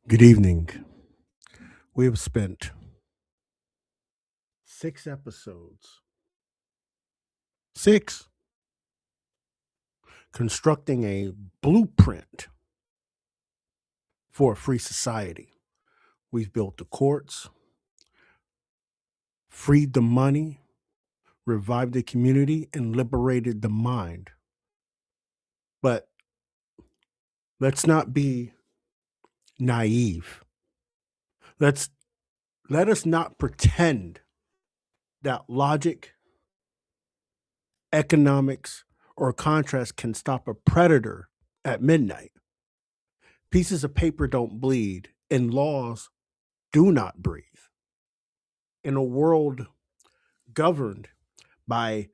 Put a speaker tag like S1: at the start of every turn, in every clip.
S1: Good evening. We have spent 6 episodes, six, constructing a blueprint for a free society. We've built the courts, freed the money, revived the community, and liberated the mind. But let's not be naive. Let's let us not pretend that logic, economics, or contrast can stop a predator at midnight. Pieces of paper don't bleed, and laws do not breathe. In a world governed by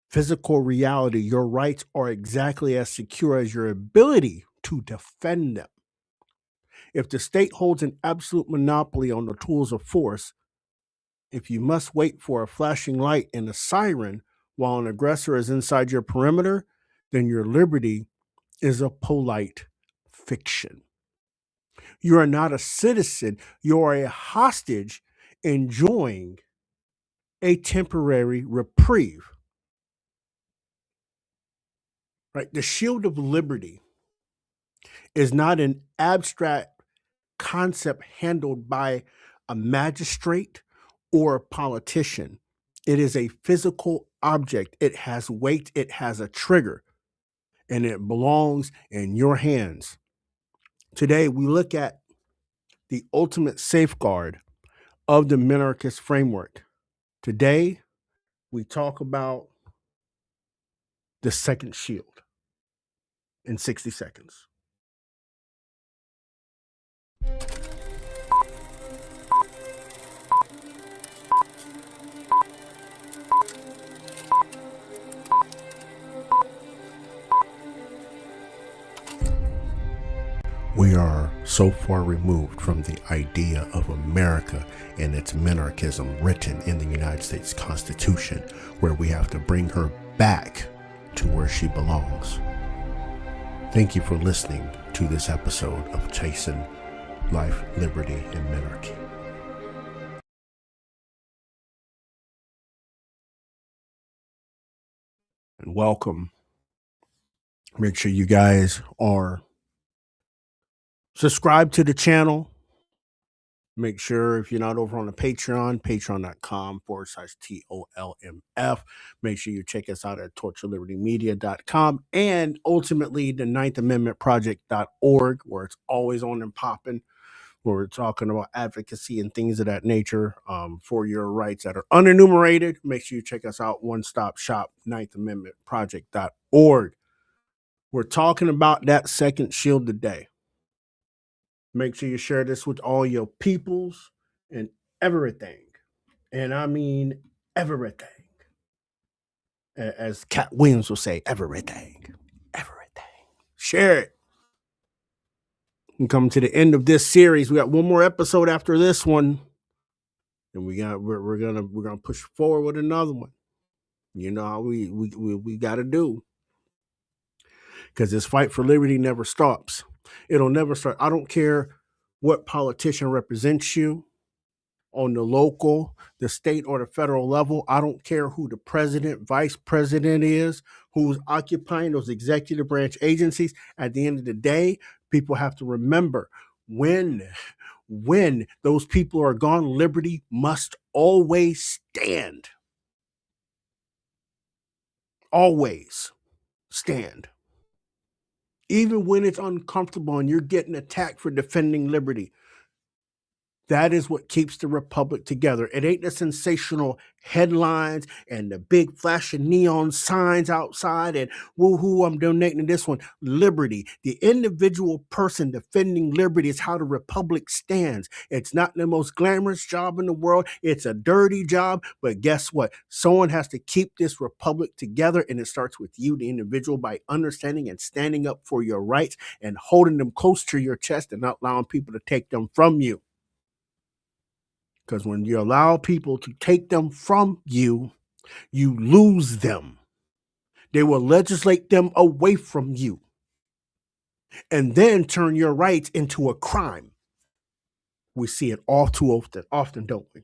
S1: physical reality, your rights are exactly as secure as your ability to defend them. If the state holds an absolute monopoly on the tools of force, if you must wait for a flashing light and a siren while an aggressor is inside your perimeter, then your liberty is a polite fiction. You are not a citizen, you are a hostage enjoying a temporary reprieve. Right? The shield of liberty is not an abstract concept handled by a magistrate or a politician. It is a physical object. It has weight, it has a trigger, and it belongs in your hands. Today, we look at the ultimate safeguard of the minarchist framework. Today, we talk about the second shield in 60 seconds. We are so far removed from the idea of America and its minarchism written in the United States Constitution, where we have to bring her back to where she belongs. Thank you for listening to this episode of Chasing Life, Liberty, and Minarchy. And welcome. Make sure you guys are subscribed to the channel. Make sure if you're not over on the Patreon, patreon.com/TOLMF. Make sure you check us out at torchoflibertymedia.com and ultimately the Ninth Amendment Project.org, where it's always on and popping, where we're talking about advocacy and things of that nature for your rights that are unenumerated. Make sure you check us out, One Stop Shop, Ninth Amendment Project.org. We're talking about that second shield today. Make sure you share this with all your peoples and everything. And I mean everything. As Cat Williams will say, everything. Everything. Share it. And come to the end of this series. We got one more episode after this one. And we're gonna push forward with another one. You know how we gotta do. Because this fight for liberty never stops. It'll never start. I don't care what politician represents you on the local, the state, or the federal level. I don't care who the president, vice president is, who's occupying those executive branch agencies. At the end of the day, people have to remember when those people are gone, liberty must always stand. Always stand. Even when it's uncomfortable and you're getting attacked for defending liberty. That is what keeps the republic together. It ain't the sensational headlines and the big flashing neon signs outside and woohoo, I'm donating to this one. Liberty, the individual person defending liberty is how the republic stands. It's not the most glamorous job in the world. It's a dirty job, but guess what? Someone has to keep this republic together, and it starts with you, the individual, by understanding and standing up for your rights and holding them close to your chest and not allowing people to take them from you. Because when you allow people to take them from you, you lose them. They will legislate them away from you and then turn your rights into a crime. We see it all too often, don't we?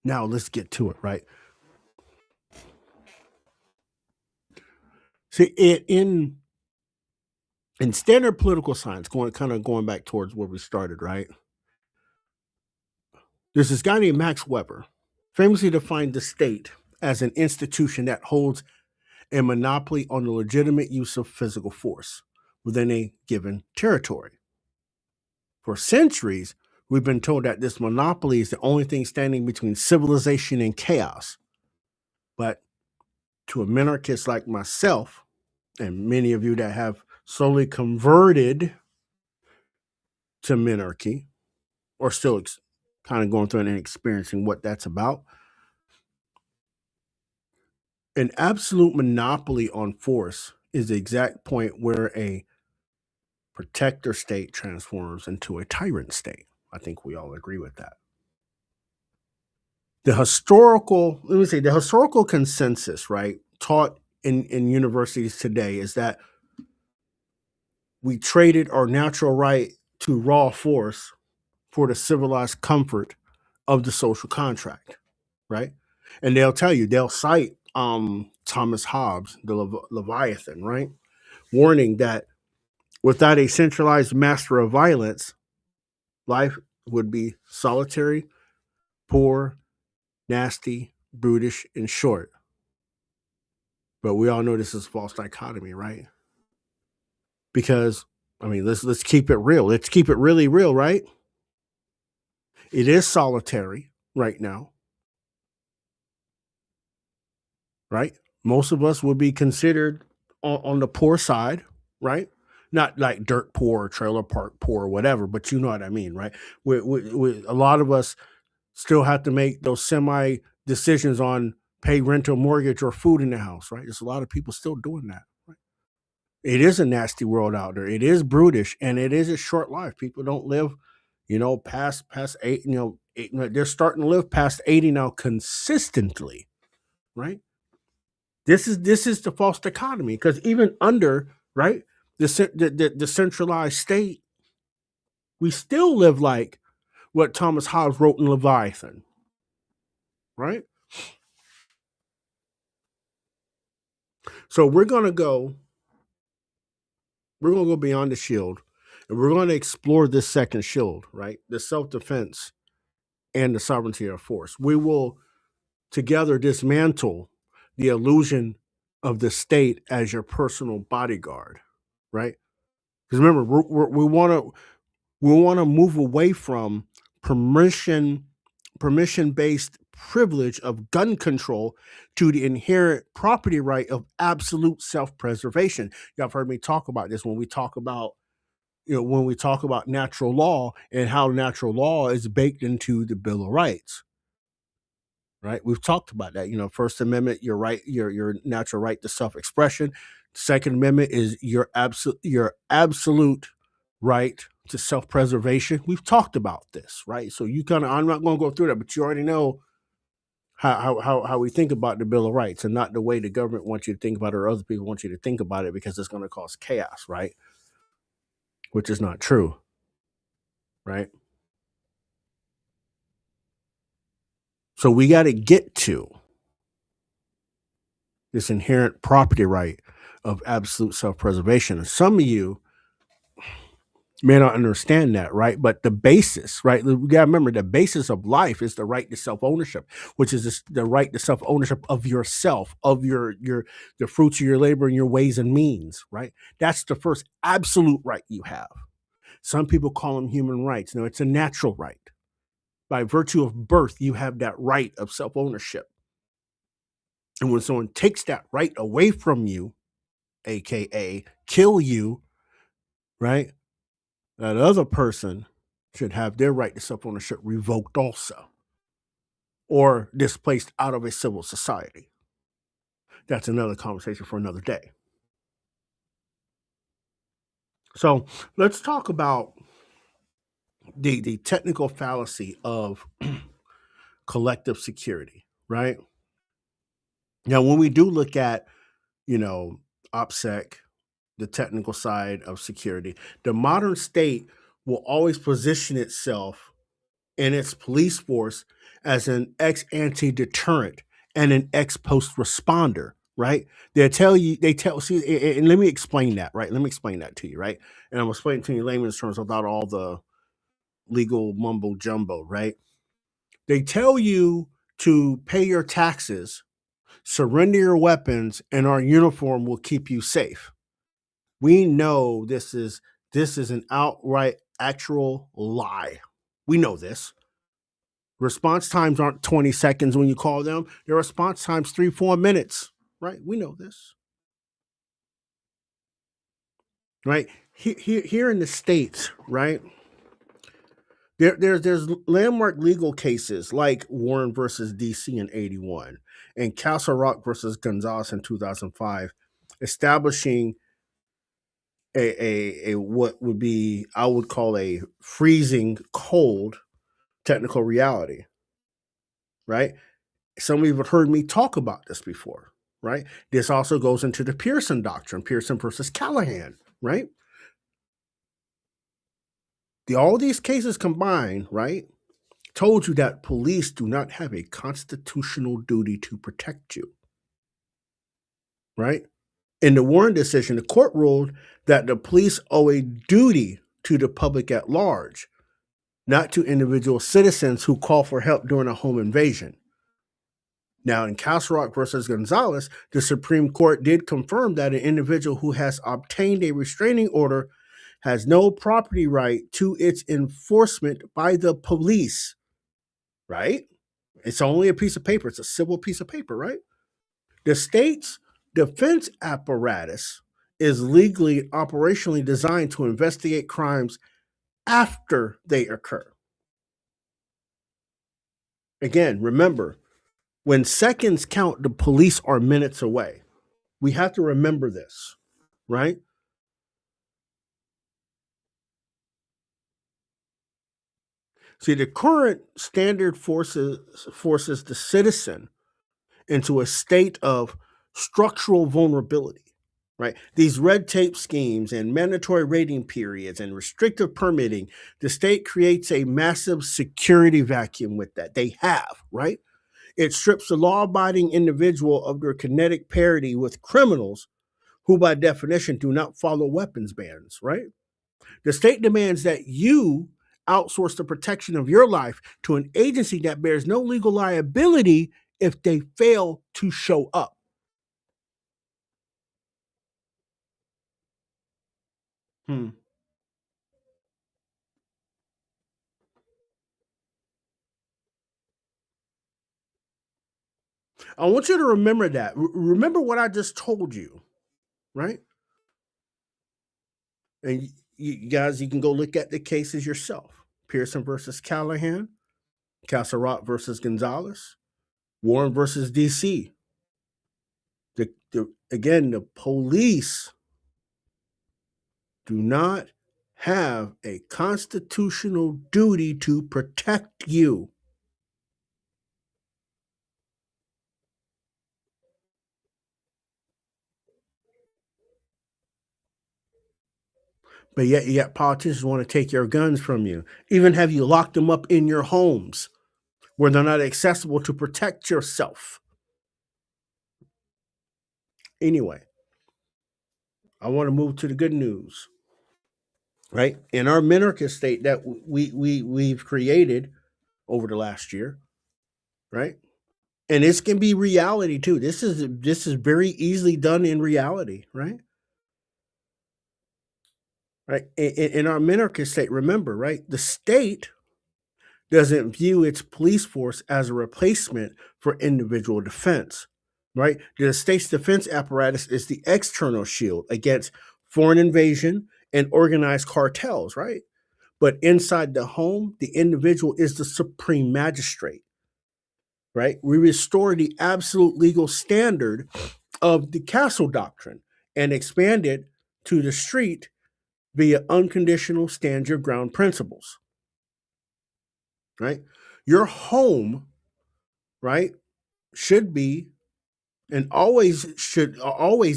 S1: Now let's get to it, right? See, in standard political science, going back towards where we started, right? There's this guy named Max Weber, famously defined the state as an institution that holds a monopoly on the legitimate use of physical force within a given territory. For centuries, we've been told that this monopoly is the only thing standing between civilization and chaos. But to a minarchist like myself, and many of you that have slowly converted to minarchy, or still kind of going through and experiencing what that's about, an absolute monopoly on force is the exact point where a protector state transforms into a tyrant state. I think we all agree with that. The historical consensus, right, taught in universities today is that we traded our natural right to raw force for the civilized comfort of the social contract, right? And they'll cite Thomas Hobbes, the Leviathan, right? Warning that without a centralized master of violence, life would be solitary, poor, nasty, brutish, and short. But we all know this is false dichotomy, right? Because I mean, let's keep it real. Let's keep it really real, right? It is solitary right now, right? Most of us would be considered on the poor side, right? Not like dirt poor or trailer park poor or whatever, but you know what I mean, right? A lot of us still have to make those semi decisions on pay rent or mortgage or food in the house, right? There's a lot of people still doing that. Right? It is a nasty world out there. It is brutish, and it is a short life. People don't live, past eight. They're starting to live past 80 now consistently, right? This is the false dichotomy because even under right the centralized state, we still live like what Thomas Hobbes wrote in Leviathan, right? So we're gonna go beyond the shield, and we're gonna explore this second shield, right? The self-defense and the sovereignty of force. We will together dismantle the illusion of the state as your personal bodyguard, right? Because remember, we want to move away from permission based privilege of gun control to the inherent property right of absolute self-preservation. Y'all have heard me talk about this when we talk about natural law and how natural law is baked into the Bill of Rights. Right? We've talked about that. First Amendment, your right, your natural right to self-expression. Second Amendment is your absolute right to self-preservation. We've talked about this, right? So I'm not going to go through that, but you already know how we think about the Bill of Rights, and not the way the government wants you to think about it or other people want you to think about it, because it's going to cause chaos, right? Which is not true, right? So we got to get to this inherent property right of absolute self-preservation. And some of you may not understand that, right? But the basis, right? We got to remember the basis of life is the right to self-ownership, which is the right to self-ownership of yourself, of the fruits of your labor and your ways and means, right? That's the first absolute right you have. Some people call them human rights. No, it's a natural right. By virtue of birth, you have that right of self-ownership. And when someone takes that right away from you, aka kill you, right? That other person should have their right to self-ownership revoked also, or displaced out of a civil society. That's another conversation for another day. So let's talk about the technical fallacy of collective security, right? Now, when we do look at, OPSEC, the technical side of security. The modern state will always position itself in its police force as an ex ante deterrent and an ex post responder, right? See, and let me explain that, right? Let me explain that to you, right? And I'm explaining to you in layman's terms without all the legal mumbo jumbo, right? They tell you to pay your taxes, surrender your weapons, and our uniform will keep you safe. We know this is an outright actual lie. We know this. Response times aren't 20 seconds when you call them. Their response times 3-4 minutes. Right? We know this. Right? Here in the States, right? There's landmark legal cases like Warren versus DC in 81 and Castle Rock versus Gonzalez in 2005, establishing a what would be I would call a freezing cold technical reality, right? Some of you have heard me talk about this before, right? This also goes into the Pearson doctrine, Pearson versus Callahan, right? All these cases combined, right, told you that police do not have a constitutional duty to protect you, right? In the Warren decision, the court ruled that the police owe a duty to the public at large, not to individual citizens who call for help during a home invasion. Now, in Castle Rock versus Gonzalez, the Supreme Court did confirm that an individual who has obtained a restraining order has no property right to its enforcement by the police, right? It's only a piece of paper. It's a civil piece of paper, right? The state's defense apparatus is legally, operationally designed to investigate crimes after they occur. Again, remember, when seconds count, the police are minutes away. We have to remember this, right? See, the current standard forces the citizen into a state of structural vulnerability, right? These red tape schemes and mandatory rating periods and restrictive permitting, the state creates a massive security vacuum with that. They have, right? It strips the law abiding individual of their kinetic parity with criminals who, by definition, do not follow weapons bans, right? The state demands that you outsource the protection of your life to an agency that bears no legal liability if they fail to show up. Hmm. I want you to remember that. Remember what I just told you, right? And you guys, you can go look at the cases yourself. Pearson versus Callahan, Castle Rock versus Gonzalez, Warren versus DC. Again, the police do not have a constitutional duty to protect you. But yet politicians want to take your guns from you, even have you locked them up in your homes where they're not accessible to protect yourself. Anyway, I want to move to the good news, right? In our minarchy state that we've created over the last year, right? And this can be reality too. This is very easily done in reality, right? Right. In our minarchy state, remember, right? The state doesn't view its police force as a replacement for individual defense, right? The state's defense apparatus is the external shield against foreign invasion and organized cartels, right? But inside the home, the individual is the supreme magistrate, right? We restore the absolute legal standard of the castle doctrine and expand it to the street via unconditional stand your ground principles, right? Your home, right, should be and always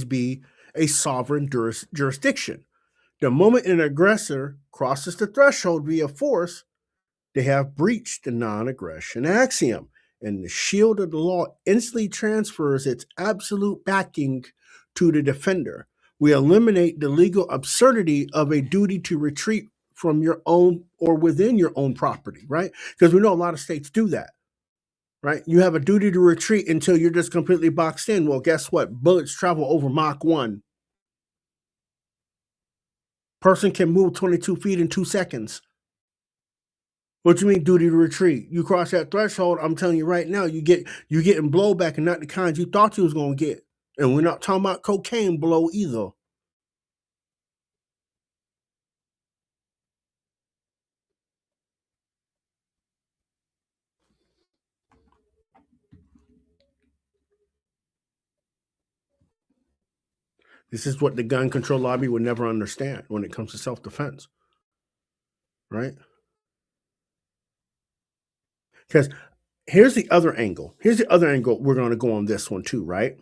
S1: be a sovereign jurisdiction. The moment an aggressor crosses the threshold via force, they have breached the non aggression axiom, and the shield of the law instantly transfers its absolute backing to the defender. We eliminate the legal absurdity of a duty to retreat from your own or within your own property, right? Because we know a lot of states do that, right? You have a duty to retreat until you're just completely boxed in. Well, guess what? Bullets travel over Mach 1. Person can move 22 feet in 2 seconds. What you mean duty to retreat? You cross that threshold, I'm telling you right now, you getting blowback and not the kind you thought you was gonna get. And we're not talking about cocaine blow either. This is what the gun control lobby would never understand when it comes to self-defense, right? Because here's the other angle. Here's the other angle we're going to go on this one too, right?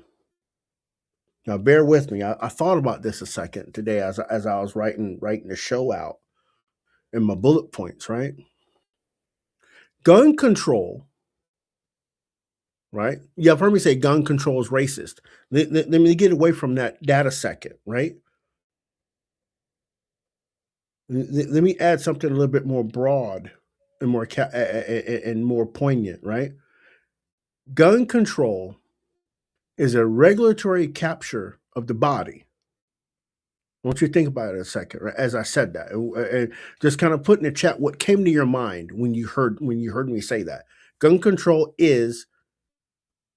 S1: Now, bear with me. I thought about this a second today as I was writing the show out in my bullet points, right? Gun control, right? You've heard me say gun control is racist. Let me get away from that data second, right? Let me add something a little bit more broad and more poignant, right? Gun control is a regulatory capture of the body. I want you to think about it a second, right? As I said that, and just kind of put in the chat what came to your mind when you heard me say that. Gun control is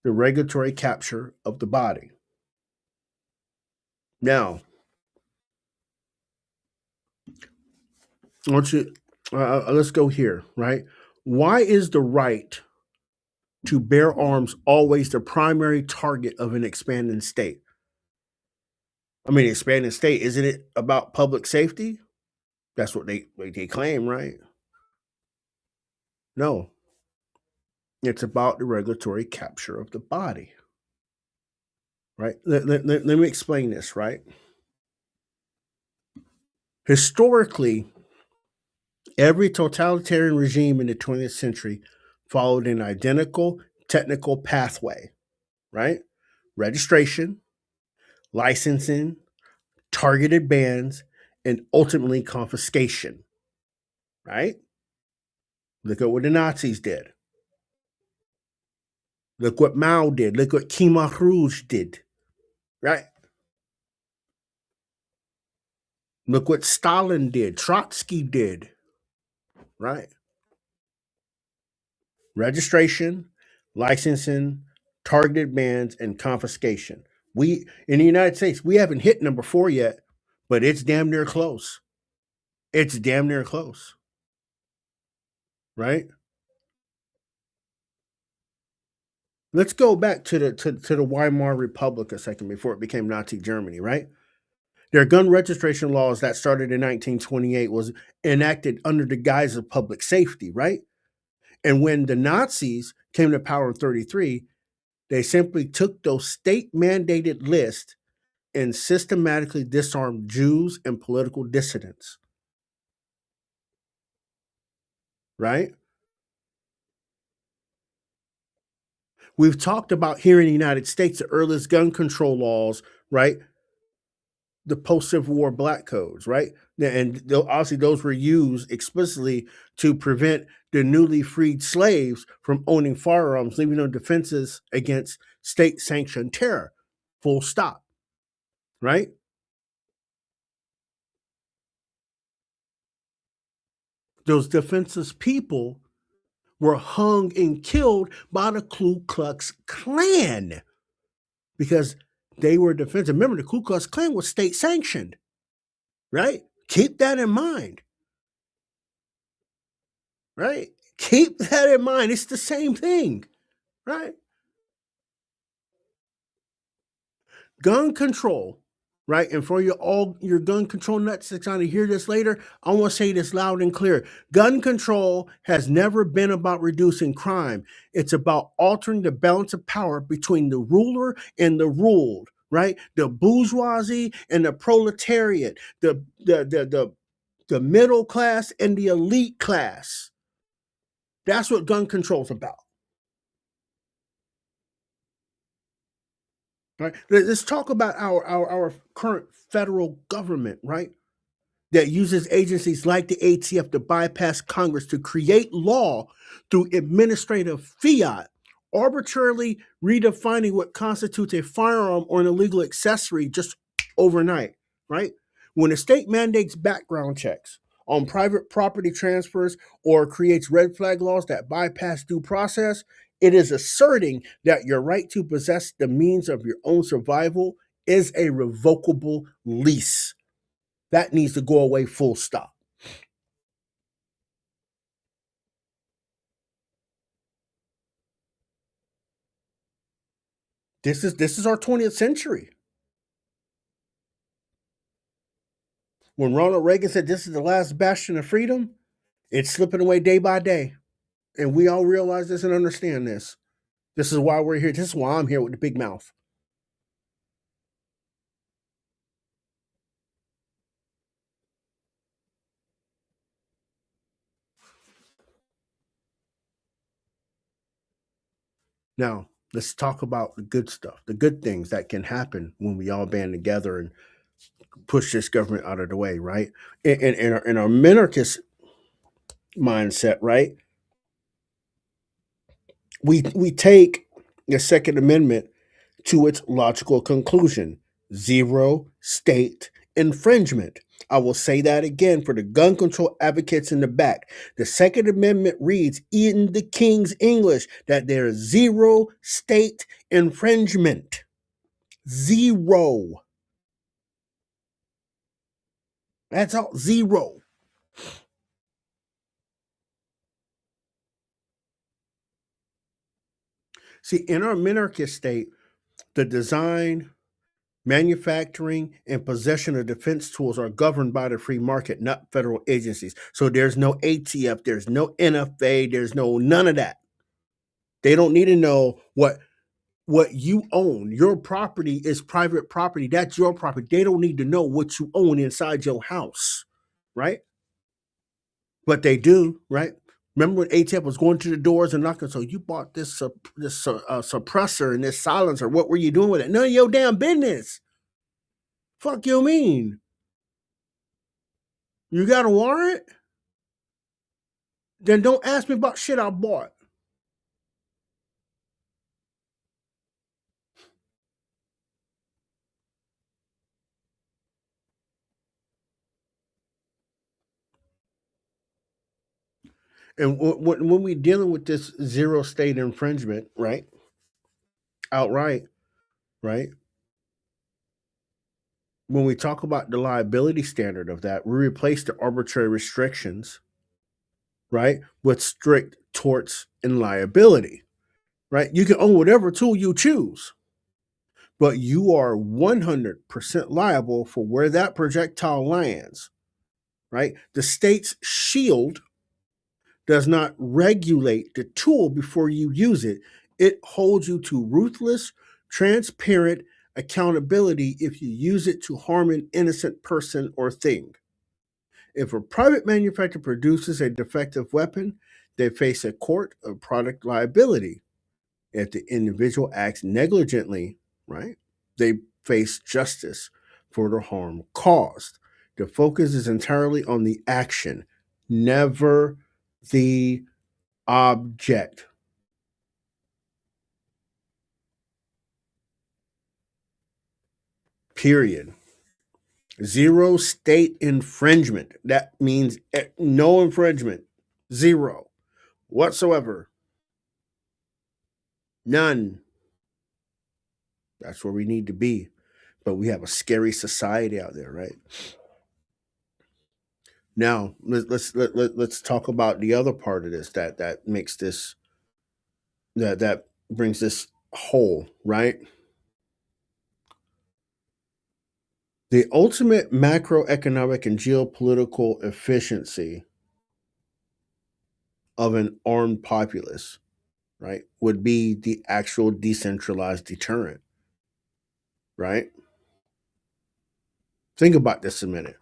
S1: the regulatory capture of the body. Now, I want you. Let's go here, right? Why is the right to bear arms always the primary target of an expanding state? I mean, expanding state, isn't it about public safety? That's what they claim, right? No, it's about the regulatory capture of the body, right? Let me explain this, right? Historically, every totalitarian regime in the 20th century followed an identical technical pathway, right? Registration, licensing, targeted bans, and ultimately confiscation, right? Look at what the Nazis did. Look what Mao did. Look what Khmer Rouge did, right? Look what Stalin did, Trotsky did, right? Registration, licensing, targeted bans, and confiscation. We in the United States, we haven't hit number 4 yet, but it's damn near close. It's damn near close, right? Let's go back to the Weimar Republic a second before it became Nazi Germany, right? Their gun registration laws that started in 1928 was enacted under the guise of public safety, right? And when the Nazis came to power in 33, they simply took those state mandated lists and systematically disarmed Jews and political dissidents, right? We've talked about here in the United States the earliest gun control laws, right? The post Civil War black codes, right? And obviously, those were used explicitly to prevent the newly freed slaves from owning firearms, leaving them defenses against state sanctioned terror. Full stop, right? Those defenseless people were hung and killed by the Ku Klux Klan because they were defensive. Remember, the Ku Klux Klan was state sanctioned, right? Keep that in mind, right? Keep that in mind. It's the same thing, right? Gun control, right? And for all your gun control nuts that's trying to hear this later, I want to say this loud and clear. Gun control has never been about reducing crime. It's about altering the balance of power between the ruler and the ruled, right? The bourgeoisie and the proletariat, the middle class and the elite class. That's what gun control is about. Right? Let's talk about our current federal government, right? That uses agencies like the ATF to bypass Congress to create law through administrative fiat, arbitrarily redefining what constitutes a firearm or an illegal accessory just overnight, right? When a state mandates background checks on private property transfers or creates red flag laws that bypass due process, it is asserting that your right to possess the means of your own survival is a revocable lease. That needs to go away full stop. This is our 20th century. When Ronald Reagan said this is the last bastion of freedom, it's slipping away day by day. And we all realize this and understand this. This is why we're here. This is why I'm here with the big mouth. Now, let's talk about the good stuff, the good things that can happen when we all band together and push this government out of the way, right? In our minarchist mindset, right? We take the Second Amendment to its logical conclusion: zero state infringement. I will say that again for the gun control advocates in the back. The Second Amendment reads in the King's English that there is zero state infringement. Zero. That's all. Zero. See, in our minarchist state, the design, manufacturing, and possession of defense tools are governed by the free market, not federal agencies. So there's no ATF, there's no NFA, there's no none of that. They don't need to know what you own. Your property is private property. That's your property. They don't need to know what you own inside your house, right? But they do, right? Remember when ATF was going to the doors and knocking? So you bought this suppressor and this silencer. What were you doing with it? None of your damn business. Fuck you mean? You got a warrant? Then don't ask me about shit I bought. And when we dealing with this zero state infringement, right? Outright, right? When we talk about the liability standard of that, we replace the arbitrary restrictions, right, with strict torts and liability, right? You can own whatever tool you choose, but you are 100% liable for where that projectile lands, right? The state's shield does not regulate the tool before you use it. It holds you to ruthless, transparent accountability if you use it to harm an innocent person or thing. If a private manufacturer produces a defective weapon, they face a court of product liability. If the individual acts negligently, right, they face justice for the harm caused. The focus is entirely on the action, never the object. Period. Zero state infringement. That means no infringement. Zero whatsoever. None. That's where we need to be. But we have a scary society out there, right? Now let's talk about the other part of this that makes this that brings this whole, right? The ultimate macroeconomic and geopolitical efficiency of an armed populace, right, would be the actual decentralized deterrent. right? Think about this a minute.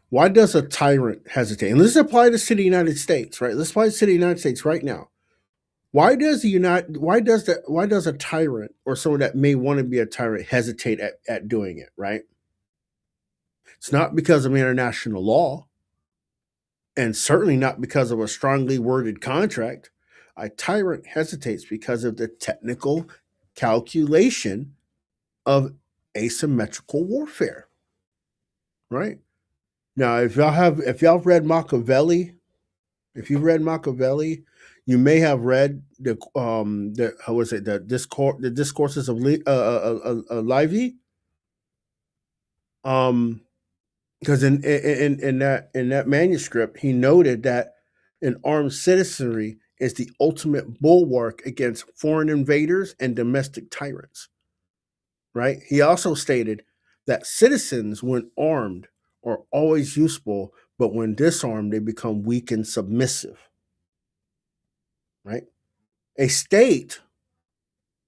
S1: Why does a tyrant hesitate? And let's apply this to the United States, right? Let's apply this to the United States right now. Why does a tyrant or someone that may want to be a tyrant hesitate at doing it, right? It's not because of international law, and certainly not because of a strongly worded contract. A tyrant hesitates because of the technical calculation of asymmetrical warfare, right? Now, if y'all have read Machiavelli, if you've read Machiavelli, you may have read the how was it the discourses of Livy, um because in that manuscript he noted that an armed citizenry is the ultimate bulwark against foreign invaders and domestic tyrants, right? He also stated that citizens, when armed, are always useful, but when disarmed, they become weak and submissive, right? A state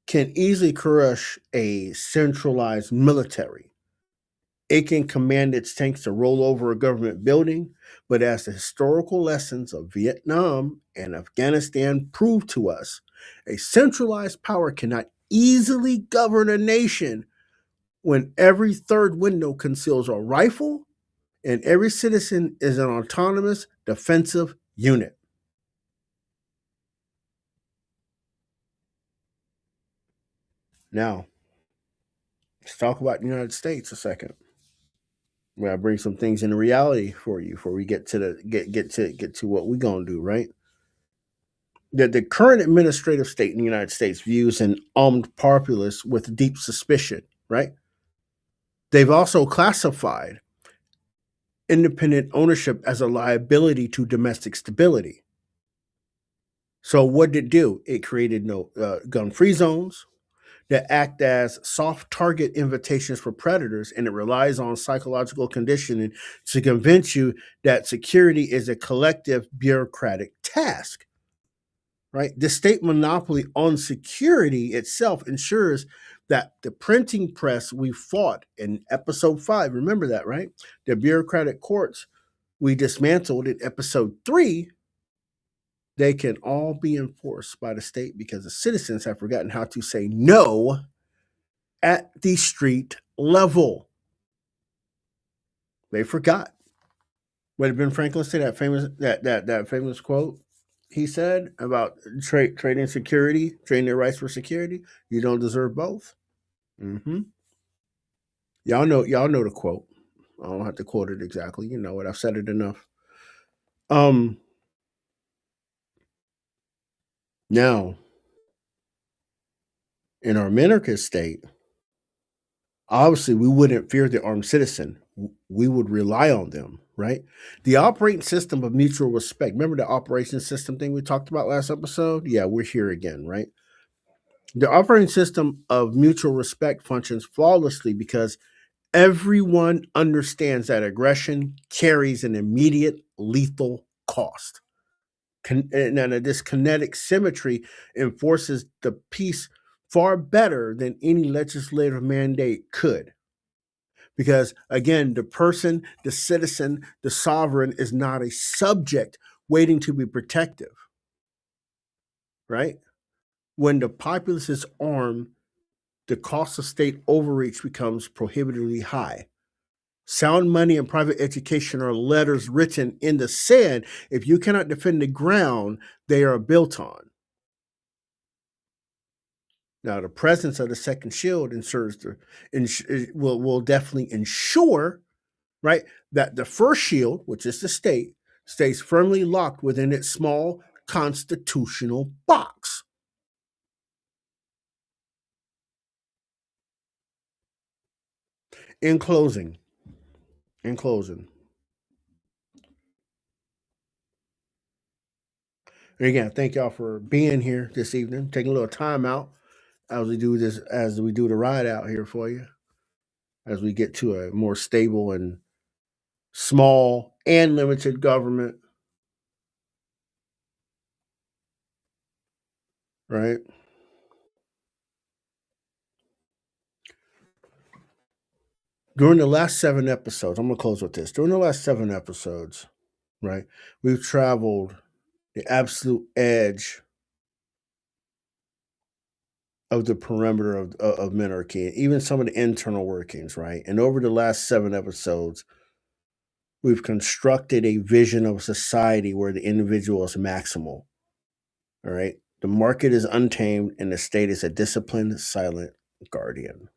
S1: can easily crush a centralized military. It can command its tanks to roll over a government building, but as the historical lessons of Vietnam and Afghanistan prove to us, a centralized power cannot easily govern a nation when every third window conceals a rifle and every citizen is an autonomous defensive unit. Now, let's talk about the United States a second. Where I bring some things into reality for you before we get to get to what we're gonna do, right? The current administrative state in the United States views an armed populace with deep suspicion, right? They've also classified independent ownership as a liability to domestic stability. So what did it do? It created no gun-free zones that act as soft target invitations for predators, and it relies on psychological conditioning to convince you that security is a collective bureaucratic task, right? The state monopoly on security itself ensures that the printing press we fought in episode 5, remember that, right? The bureaucratic courts we dismantled in episode 3, they can all be enforced by the state because the citizens have forgotten how to say no at the street level. They forgot. What did Ben Franklin say? That famous quote he said about trading security, trading their rights for security. You don't deserve both. Mm-hmm. Y'all know the quote. I don't have to quote it exactly. You know it. I've said it enough. Um. Now, in our minarchist state, obviously we wouldn't fear the armed citizen. We would rely on them, right? The operating system of mutual respect. Remember the operation system thing we talked about last episode? Yeah, we're here again, right? The operating system of mutual respect functions flawlessly because everyone understands that aggression carries an immediate lethal cost. And this kinetic symmetry enforces the peace far better than any legislative mandate could. Because again, the person, the citizen, the sovereign is not a subject waiting to be protective, right? When the populace is armed, the cost of state overreach becomes prohibitively high. Sound money and private education are letters written in the sand. If you cannot defend the ground they are built on. Now, the presence of the second shield ensures will definitely ensure, right, that the first shield, which is the state, stays firmly locked within its small constitutional box. In closing, in closing, and again, thank y'all for being here this evening, taking a little time out as we do the ride out here for you, as we get to a more stable and small and limited government, right? During the last 7 episodes, I'm going to close with this. During the last 7 episodes, right, we've traveled the absolute edge of the perimeter of Minarchy, even some of the internal workings, right? And over the last 7 episodes, we've constructed a vision of society where the individual is maximal. All right. The market is untamed and the state is a disciplined, silent guardian.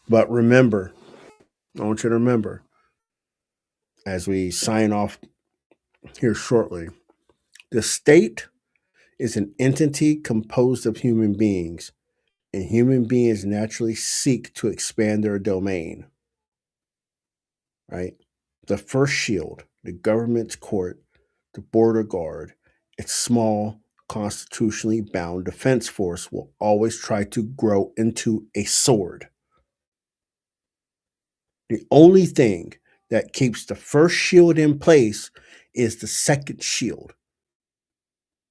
S1: But remember, I want you to remember as we sign off here shortly, the state is an entity composed of human beings, and human beings naturally seek to expand their domain, right? The first shield, the government's court, the border guard, its small, constitutionally bound defense force will always try to grow into a sword. The only thing that keeps the first shield in place is the second shield.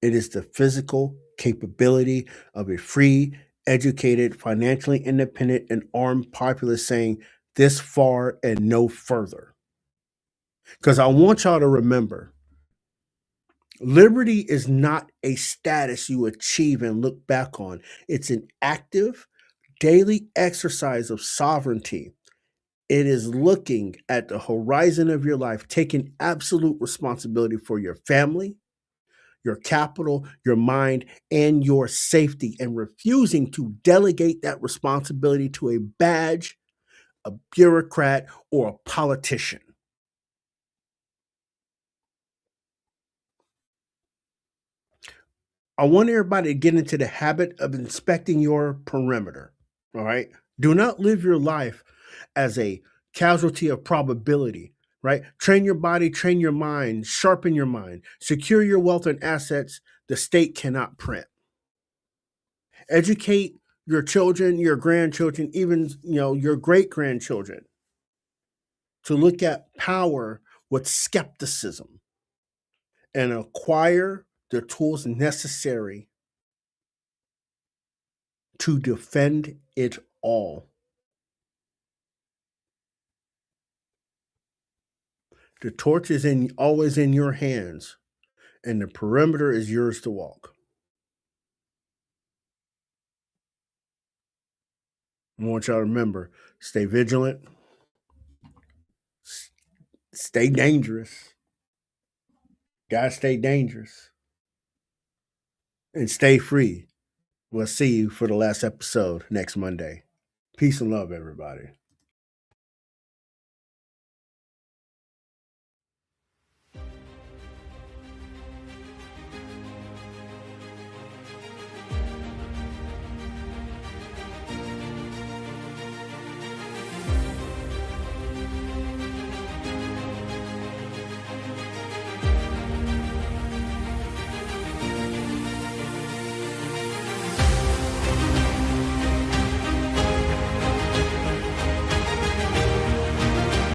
S1: It is the physical capability of a free, educated, financially independent, and armed populace saying this far and no further. Because I want y'all to remember, liberty is not a status you achieve and look back on. It's an active, daily exercise of sovereignty. It is looking at the horizon of your life, taking absolute responsibility for your family, your capital, your mind, and your safety, and refusing to delegate that responsibility to a badge, a bureaucrat, or a politician. I want everybody to get into the habit of inspecting your perimeter. All right. Do not live your life as a casualty of probability, right? Train your body, train your mind, sharpen your mind, secure your wealth and assets the state cannot print. Educate your children, your grandchildren, even your great grandchildren to look at power with skepticism and acquire the tools necessary to defend it all. The torch is always in your hands, and the perimeter is yours to walk. I want y'all to remember, stay vigilant, stay dangerous. Gotta stay dangerous and stay free. We'll see you for the last episode next Monday. Peace and love, everybody.